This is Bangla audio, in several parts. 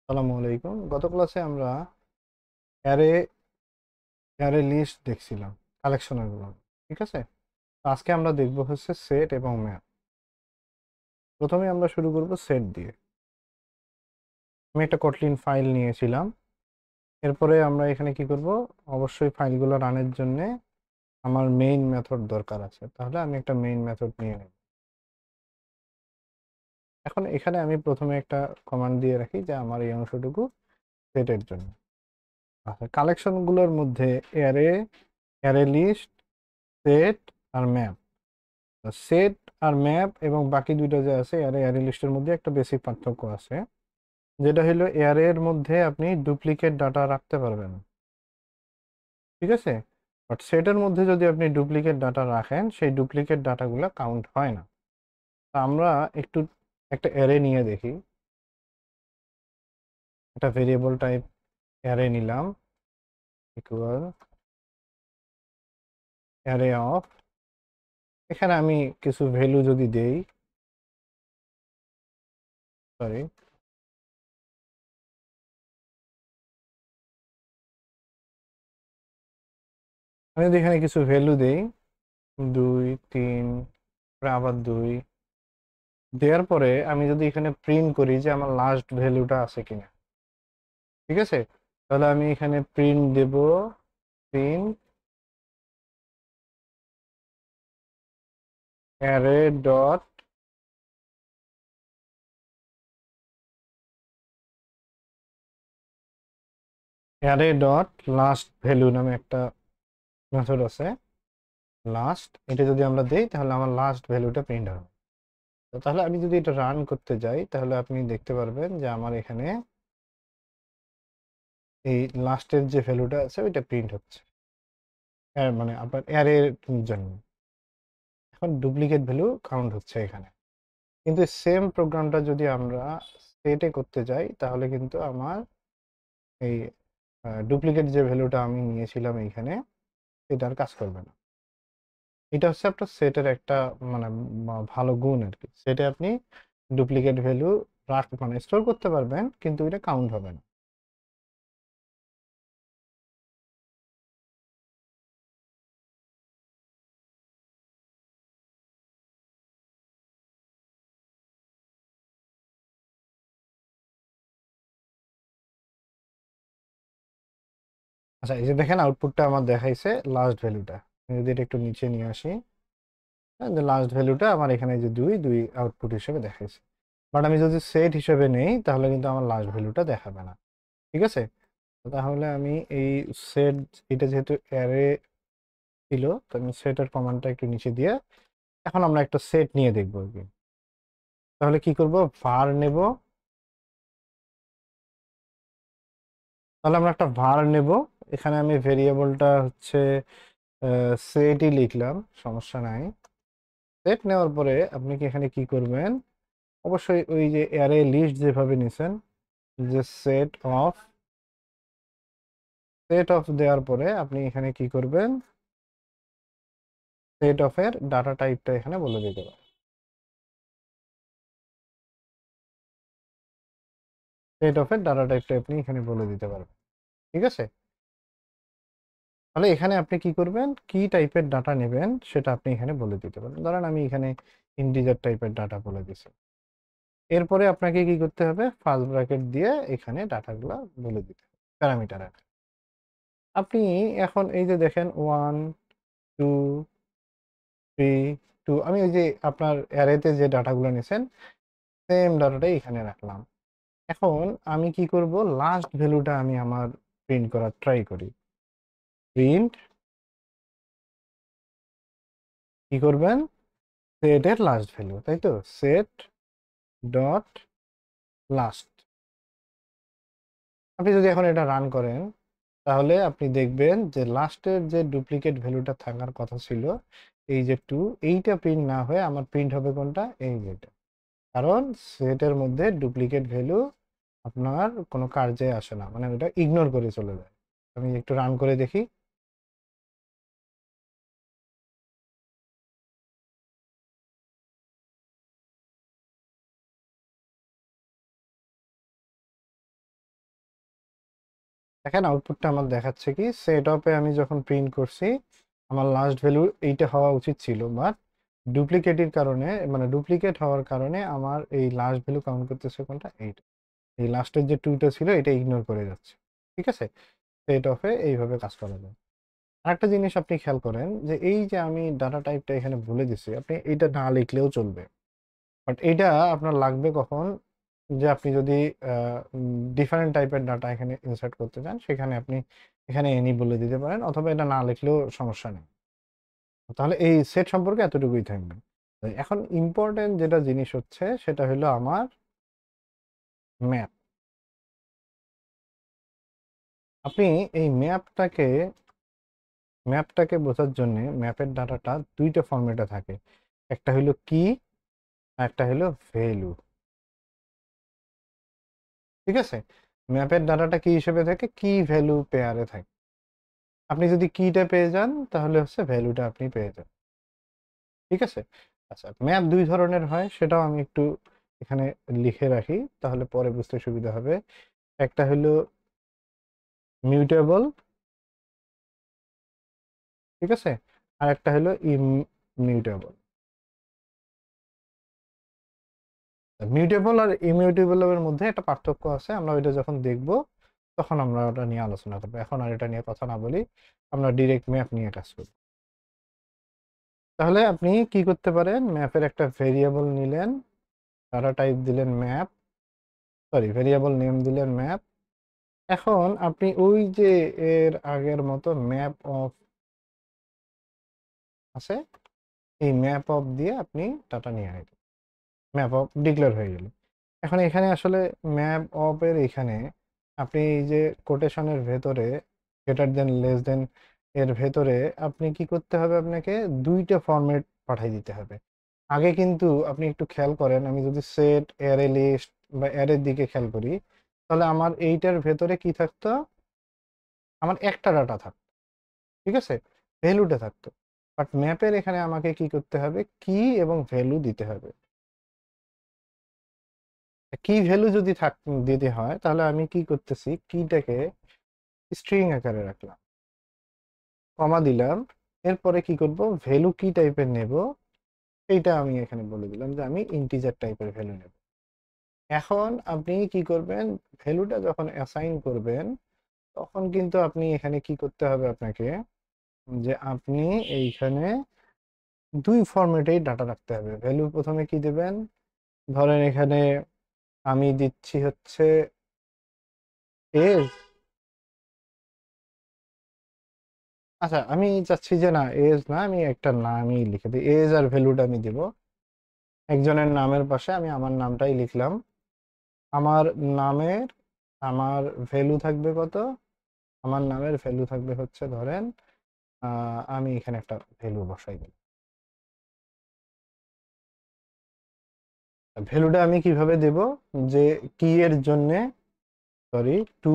আসসালামু আলাইকুম। গত ক্লাসে আমরা অ্যারে অ্যারে লিস্ট দেখছিলাম, কালেকশনের গুলো। ঠিক আছে? তো আজকে আমরা দেখব হচ্ছে সেট এবং ম্যাপ। প্রথমে আমরা শুরু করব সেট দিয়ে। আমি একটা কটলিন ফাইল নিয়েছিলাম। এরপরে আমরা এখানে কি করব? অবশ্যই ফাইলগুলো রানের জন্য আমার মেইন মেথড দরকার আছে, তাহলে আমি একটা মেইন মেথড নিয়ে নেব। এখন এখানে আমি প্রথমে একটা কমান্ড দিয়ে রাখি যে আমার এই অংশটুকু সেটের জন্য। আচ্ছা, কালেকশনগুলোর মধ্যে অ্যারে, অ্যারে লিস্ট, সেট আর ম্যাপ। সেট আর ম্যাপ এবং বাকি দুইটা যে আছে অ্যারে অ্যারে লিস্টের মধ্যে একটা বেসিক পার্থক্য আছে, যেটা হলো অ্যারে এর মধ্যে আপনি ডুপ্লিকেট ডাটা রাখতে পারবেন। ঠিক আছে? বাট সেটের মধ্যে যদি আপনি ডুপ্লিকেট ডাটা রাখেন, সেই ডুপ্লিকেট ডাটাগুলো কাউন্ট হয় না। তা আমরা একটু একটা অ্যারে নিয়ে দেখি। একটা ভেরিয়েবল টাইপ অ্যারে নিলাম, ইকুয়াল অ্যারে অফ, এখানে আমি কিছু ভ্যালু যদি দেই, সরি, আমি যদি এখানে কিছু ভ্যালু দেই, 2 3, আবার 2, দেওয়ার পরে আমি যদি এখানে প্রিন্ট করি যে আমার লাস্ট ভ্যালুটা আছে কিনা, ঠিক আছে, তাহলে আমি এখানে প্রিন্ট দেব, print array dot array dot last value নামে একটা মেথড আছে, লাস্ট। এটা যদি আমরা দেই তাহলে আমার লাস্ট ভ্যালুটা প্রিন্ট হবে। তো তাহলে আমি যদি এটা রান করতে যাই তাহলে আপনি দেখতে পারবেন যে আমার এখানে এই লাস্টের যে ভ্যালুটা আছে ওইটা প্রিন্ট হচ্ছে, মানে আপনার অ্যারের জন্য। এখন ডুপ্লিকেট ভ্যালু কাউন্ট হচ্ছে এখানে। কিন্তু সেম প্রোগ্রামটা যদি আমরা সেটে করতে যাই তাহলে কিন্তু আমার এই ডুপ্লিকেট যে ভ্যালুটা আমি নিয়েছিলাম এইখানে, এটার কাজ করবে না। এটা হচ্ছে আপনার সেটের একটা মানে ভালো গুণ আর কি। সেটে আপনি ডুপ্লিকেট ভ্যালু মানে স্টোর করতে পারবেন, কিন্তু এটা কাউন্ট হবে না। আচ্ছা, এই যে দেখেন আউটপুটটা আমার দেখাইছে লাস্ট ভ্যালুটা। যদি এটা একটু নিচে নিয়ে আসি, যে লাস্ট ভ্যালুটা আমার এখানে যে 2 আউটপুট হিসেবে দেখাইছে। বাট আমি যদি সেট হিসেবে নেই তাহলে কিন্তু আমার লাস্ট ভ্যালুটা দেখাবে না। ঠিক আছে? তাহলে আমি এই সেট, এটা যেহেতু অ্যারে ছিল, তো আমি সেটের কমান্ডটা একটু নিচে দিয়ে এখন আমরা একটা সেট নিয়ে দেখবো আর কি। তাহলে কি করব? var নেব। তাহলে আমরা একটা var নেব। এখানে আমি ভেরিয়েবলটা হচ্ছে সেটই লিখলাম, সমস্যা নাই। সেট নেওয়ার পরে আপনি কি এখানে কি করবেন? অবশ্যই ওই যে অ্যারে লিস্ট যেভাবে নিছেন, যে সেট অফ দেওয়ার পরে আপনি এখানে কি করবেন? সেট অফ এর ডাটা টাইপটা এখানে বলে দিতে পারেন। সেট অফ এর ডাটা টাইপটা আপনি এখানে বলে দিতে পারবেন। ঠিক আছে? তাহলে এখানে আপনি কি করবেন? কি টাইপের ডাটা নেবেন সেটা আপনি এখানে বলে দিতে পারেন। ধরেন আমি এখানে ইন্টিজার টাইপের ডাটা বলে দিছি। এরপরে আপনাকে কি করতে হবে? ফার্স্ট ব্র্যাকেট দিয়ে এখানে ডাটাগুলো বলে দিতে হবে প্যারামিটার আকারে। আপনি এখন এই যে দেখেন 1 2 3 2, আমি ওই যে আপনার অ্যারেতে যে ডাটাগুলো নিয়েছেন সেম ডাটাটাই এখানে রাখলাম। এখন আমি কি করব? লাস্ট ভ্যালুটা আমি আমার প্রিন্ট করার ট্রাই করি। প্রিন্ট, কি করবেন? সেট এর লাস্ট ভ্যালু, তাই তো? Set dot last. আপনি যদি এখন এটা রান করেন তাহলে আপনি দেখবেন যে লাস্টের যে ডুপ্লিকেট ভ্যালুটা থাকার কথা ছিল, এই যে 2, এইটা প্রিন্ট না হয়ে আমার প্রিন্ট হবে কোনটা? এই যেটা। কারণ সেটের মধ্যে ডুপ্লিকেট ভ্যালু আপনার কোনো কার্যে আসে না, মানে ওটা ইগনোর করে চলে যায়। আমি একটু রান করে দেখি। দেখেন আউটপুটটা আমার দেখাচ্ছে কি, সেট অফে আমি যখন প্রিন্ট করছি আমার লাস্ট ভ্যালু এইটা হওয়া উচিত ছিল, বাট ডুপ্লিকেটের কারণে, মানে ডুপ্লিকেট হওয়ার কারণে আমার এই লাস্ট ভ্যালু কাউন্ট করতেছে কোনটা, এইটা। এই লাস্টের যে টুটা ছিল এটা ইগনোর করে যাচ্ছে। ঠিক আছে, সেট অফে এইভাবে কাজ করা যায়। আরেকটা জিনিস আপনি খেয়াল করেন যে এই যে আমি ডাটা টাইপটা এখানে বলে দিছি, আপনি এইটা না লিখলেও চলবে, বাট এইটা আপনার লাগবে কখন, যে আপনি যদি ডিফারেন্ট টাইপের ডাটা এখানে ইনসার্ট করতে চান, সেখানে আপনি এখানে এনি বলে দিতে পারেন, অথবা এটা না লিখলেও সমস্যা নেই। তাহলে এই সেট সম্পর্কে এতটুকুই থাকবে। তো এখন ইম্পর্টেন্ট যেটা জিনিস হচ্ছে সেটা হলো আমার ম্যাপ। আপনি এই ম্যাপটাকে বোঝার জন্য ম্যাপের ডাটাটা দুইটা ফরম্যাটে থাকে, একটা হলো কি আর একটা হলো ভ্যালু। ঠিক আছে, ম্যাপের ডাটাটা কি হিসেবে থাকে, কি ভ্যালু পেয়ারে থাকে। আপনি যদি কিটা পেয়ে যান তাহলে হচ্ছে ভ্যালুটা আপনি পেয়ে যান। ঠিক আছে, আচ্ছা ম্যাপ দুই ধরনের হয়, সেটাও আমি একটু এখানে লিখে রাখি তাহলে পরে বুঝতে সুবিধা হবে। একটা হলো মিউটেবল, ঠিক আছে, আর একটা হলো ইমিউটেবল। মিউটেবল আর ইমিউটেবলের মধ্যে একটা পার্থক্য আছে, আমরা ওইটা যখন দেখব তখন আমরা ওটা নিয়ে আলোচনা করবো, এখন আর এটা নিয়ে কথা না বলি, আমরা ডিরেক্ট ম্যাপ নিয়ে কাজ করি। তাহলে আপনি কি করতে পারেন, ম্যাপের একটা ভেরিয়েবল নিলেন, ডাটা টাইপ দিলেন ম্যাপ, সরি ভেরিয়েবল নেম দিলেন ম্যাপ। এখন আপনি ওই যে এর আগের মতো ম্যাপ অফ আছে, এই ম্যাপ অফ দিয়ে আপনি ডাটা নিয়ে আসবেন, ম্যাপ অফ ডিক্লেয়ার হয়ে গেল। এখন এখানে আসলে ম্যাপ অফ এর এখানে আপনি এই যে কোটেশনের ভেতরে গ্রেটার দেন লেস দেন এর ভেতরে আপনি কি করতে হবে, আপনাকে দুইটা ফরম্যাট পাঠিয়ে দিতে হবে। আগে কিন্তু আপনি একটু খেয়াল করেন, আমি যদি সেট অ্যারে লিস্ট বা অ্যারের দিকে খেয়াল করি, তাহলে আমার এইটার ভেতরে কি থাকতো, আমার একটা ডাটা থাকতো, ঠিক আছে, ভ্যালুটা থাকতো। বাট ম্যাপের এখানে আমাকে কি করতে হবে, কি এবং ভ্যালু দিতে হবে। কি ভ্যালু যদি দিতে হয় তাহলে আমি কি করতেছি, কিটাকে স্ট্রিং আকারে রাখলাম, কমা দিলাম, এরপরে কি করব, ভ্যালু কি টাইপের নেব এইটা আমি এখানে বলে দিলাম যে আমি ইন্টিজার টাইপের ভ্যালু নেব। এখন আপনি কি করবেন, ভ্যালুটা যখন অ্যাসাইন করবেন তখন কিন্তু আপনি এখানে কি করতে হবে আপনাকে, যে আপনি এইখানে দুই ফরম্যাটেই ডাটা রাখতে হবে। ভ্যালু প্রথমে কি দেবেন, ধরেন এখানে আমি দিচ্ছি হচ্ছে এজ, আচ্ছা আমি চাচ্ছি যে না এজ না, আমি একটা নামই লিখে দিই, এজ আর ভ্যালুটা আমি দিব। একজনের নামের পাশে আমি আমার নামটাই লিখলাম। আমার নামের আমার ভ্যালু থাকবে কত, আমার নামের ভ্যালু থাকবে হচ্ছে ধরেন আমি এখানে একটা ভ্যালু বসাই দিই। ভ্যালুটা আমি কিভাবে দেব, যে কি এর জন্য, সরি টু,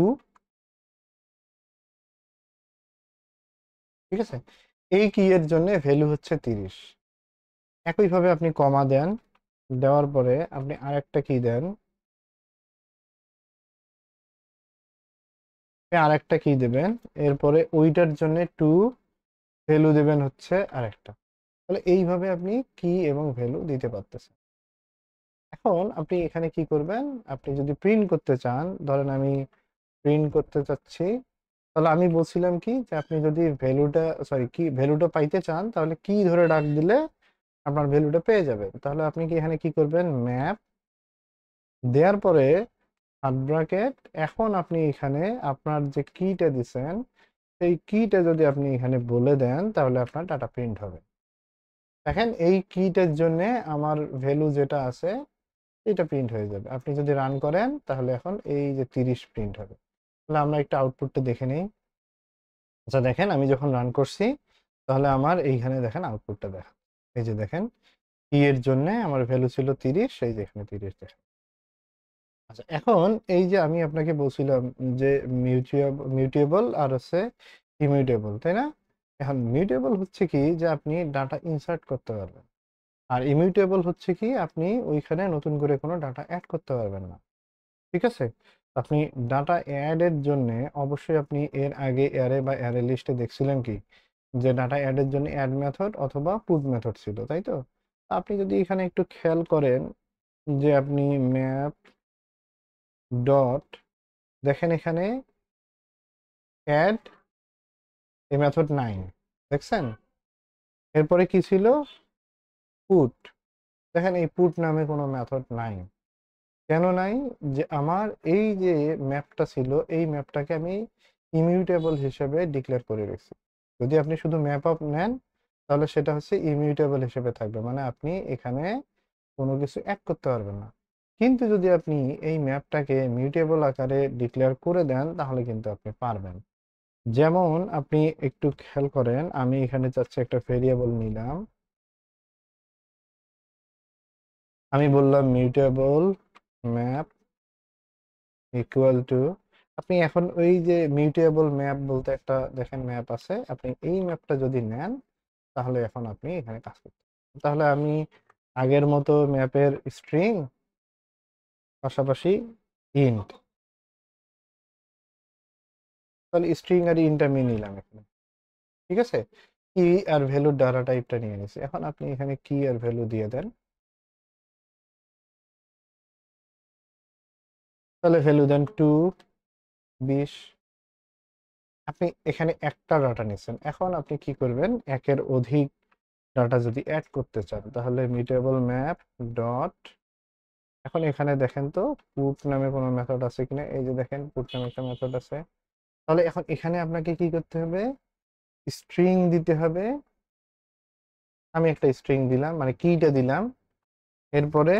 ঠিক আছে, এই কি এর জন্য ভ্যালু হচ্ছে 30। একইভাবে আপনি কমা দেন, দেওয়ার পরে আপনি আরেকটা কি দেন, আরেকটা কি দেবেন, এরপরে ওইটার জন্য টু, ভ্যালু দেবেন হচ্ছে আরেকটা। তাহলে এইভাবে আপনি কি এবং ভ্যালু দিতে পারতেছেন। এখন আপনি এখানে কি করবেন, আপনি যদি প্রিন্ট করতে চান, ধরেন আমি প্রিন্ট করতে চাচ্ছি, তাহলে আমি বলছিলাম কি যে আপনি যদি ভ্যালুটা, সরি কি ভ্যালুটা পাইতে চান তাহলে কি ধরে ডাক দিলে আপনার ভ্যালুটা পেয়ে যাবেন। তাহলে আপনি কি এখানে কি করবেন, ম্যাপ দেওয়ার পরে হাত ব্র্যাকেট, এখন আপনি এখানে আপনার যে কিটা দিছেন এই কিটা যদি আপনি এখানে বলে দেন তাহলে আপনার ডাটা প্রিন্ট হবে। দেখেন এই কিটার জন্য আমার ভ্যালু যেটা আছে এটা প্রিন্ট হয়ে যাবে। আপনি যদি রান করেন তাহলে এখন এই যে 30 প্রিন্ট হবে। তাহলে আমরা একটা আউটপুটটা দেখে নেই। আচ্ছা দেখেন আমি যখন রান করছি তাহলে আমার এইখানে দেখেন আউটপুটটা দেখা, এই যে দেখেন কি এর জন্য আমার ভ্যালু ছিল 30, এই যে এখানে 30 দেখেন। আচ্ছা এখন এই যে আমি আপনাকে বলছিলাম যে মিউটেবল আর হচ্ছে ইমিউটেবল, তাই না? এখন মিউটেবল হচ্ছে কি যে আপনি ডাটা ইনসার্ট করতে পারবেন, আর ইমিউটেবল হচ্ছে কি আপনি ওইখানে নতুন করে কোনো ডাটা অ্যাড করতে পারবেন না। ঠিক আছে, আপনি ডাটা অ্যাডের জন্য অবশ্যই আপনি এর আগে অ্যারে বা অ্যারে লিস্টে দেখছিলেন কি যে ডাটা অ্যাডের জন্য অ্যাড মেথড অথবা পুট মেথড ছিল, তাই তো? আপনি যদি এখানে একটু খেয়াল করেন যে আপনি ম্যাপ ডট দেখেন এখানে অ্যাড এই মেথড নাই, দেখছেন? এরপরে কি ছিল? পুট। দেখেন এই পুট নামে কোনো মেথড নাই। কেন নাই? যে আমার এই যে ম্যাপটা ছিল এই ম্যাপটাকে আমি ইমিউটেবল হিসেবে ডিক্লেয়ার করে রেখেছি। যদি আপনি শুধু ম্যাপ আপ নেন তাহলে সেটা হচ্ছে ইমিউটেবল হিসেবে থাকবে, মানে আপনি এখানে কোনো কিছু অ্যাড করতে পারবেন না। কিন্তু যদি আপনি এই ম্যাপটাকে মিউটেবল আকারে ডিক্লেয়ার করে দেন তাহলে কিন্তু আপনি পারবেন। যেমন আপনি একটু খেয়াল করেন, আমি এখানে চাচ্ছি একটা ভেরিয়েবল নিলাম, আমি বললাম মিউটেবল ম্যাপ ইকুয়াল টু, আপনি এখন ওই যে মিউটেবল ম্যাপ বলতে একটা দেখেন ম্যাপ আছে, আপনি এই ম্যাপটা যদি নেন তাহলে এখন আপনি এখানে কাজ করতে পারবেন। তাহলে আমি আগের মতো ম্যাপের স্ট্রিং পাশাপাশি ইন্ট, তাহলে স্ট্রিং আর ইন্ট আমি নিলাম এখানে, ঠিক আছে? কি আর ভ্যালুর ডাটা টাইপটা নিয়ে নিছি, এখন আপনি এখানে কি আর ভ্যালু দিয়ে দেন, তাহলে ভ্যালু দেন 2 20। আপনি এখানে একটা ডাটা নিচ্ছেন, এখন আপনি কি করবেন, একের অধিক ডাটা যদি অ্যাড করতে চান তাহলে মিউটেবল ম্যাপ ডট, এখন এখানে দেখেন তো পুট নামে কোনো মেথড আছে কিনা, এই যে দেখেন পুট নামে একটা মেথড আছে। তাহলে এখন এখানে আপনাকে কি করতে হবে, স্ট্রিং দিতে হবে। আমি একটা স্ট্রিং দিলাম মানে কিটা দিলাম, এরপরে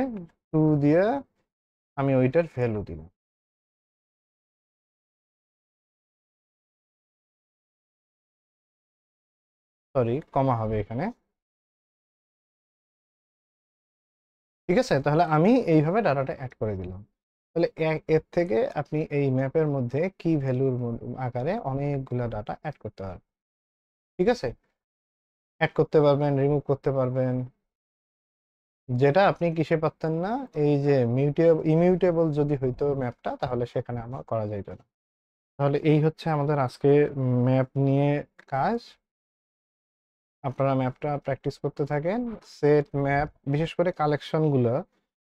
2 দিয়ে আমি ওইটার ভ্যালু দিলাম, সরি কমা হবে এখানে, ঠিক আছে? তাহলে আমি এইভাবে ডাটাটা অ্যাড করে দিলাম। তাহলে এর থেকে আপনি এই ম্যাপের মধ্যে কি ভ্যালুর আকারে অনেকগুলো ডাটা অ্যাড করতে পারবেন, ঠিক আছে? অ্যাড করতে পারবেন, রিমুভ করতে পারবেন। যেটা আপনি কিসে পারতেন না, এই যে ইমিউটেবল যদি হইতো ম্যাপটা তাহলে সেখানে আমার করা যাইতো না। তাহলে এই হচ্ছে আমাদের আজকে ম্যাপ নিয়ে কাজ। আপনারা ম্যাপটা প্র্যাকটিস করতে থাকেন। সেট ম্যাপ বিশেষ করে কালেকশনগুলো,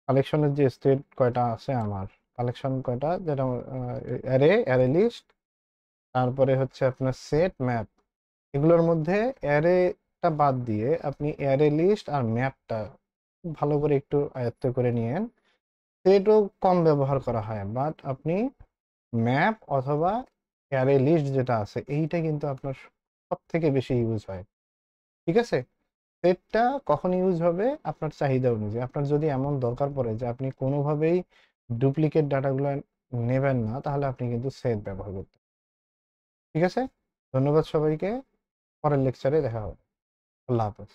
কালেকশনের যে স্টেট কয়টা আছে আমার, কালেকশন কয়টা যেটা অ্যারে অ্যারে লিস্ট, তারপরে হচ্ছে আপনার সেট ম্যাপ, এগুলোর মধ্যে অ্যারেটা বাদ দিয়ে আপনি অ্যারে লিস্ট আর ম্যাপটা ভালো করে একটু আয়ত্ত করে নিয়েন। সেটও কম ব্যবহার করা হয়, বাট আপনি ম্যাপ অথবা অ্যারে লিস্ট যেটা আছে এইটা কিন্তু আপনার সব থেকে বেশি ইউজ হয়, ঠিক আছে? সেটটা কখন ইউজ হবে, আপনার চাহিদা অনুযায়ী। আপনার যদি এমন দরকার পড়ে যে আপনি কোনোভাবেই ডুপ্লিকেট ডাটাগুলো নেবেন না তাহলে আপনি কিন্তু সেট ব্যবহার করতে, ঠিক আছে? ধন্যবাদ সবাইকে, পরের লেকচারে দেখা হবে। আল্লাহ হাফেজ।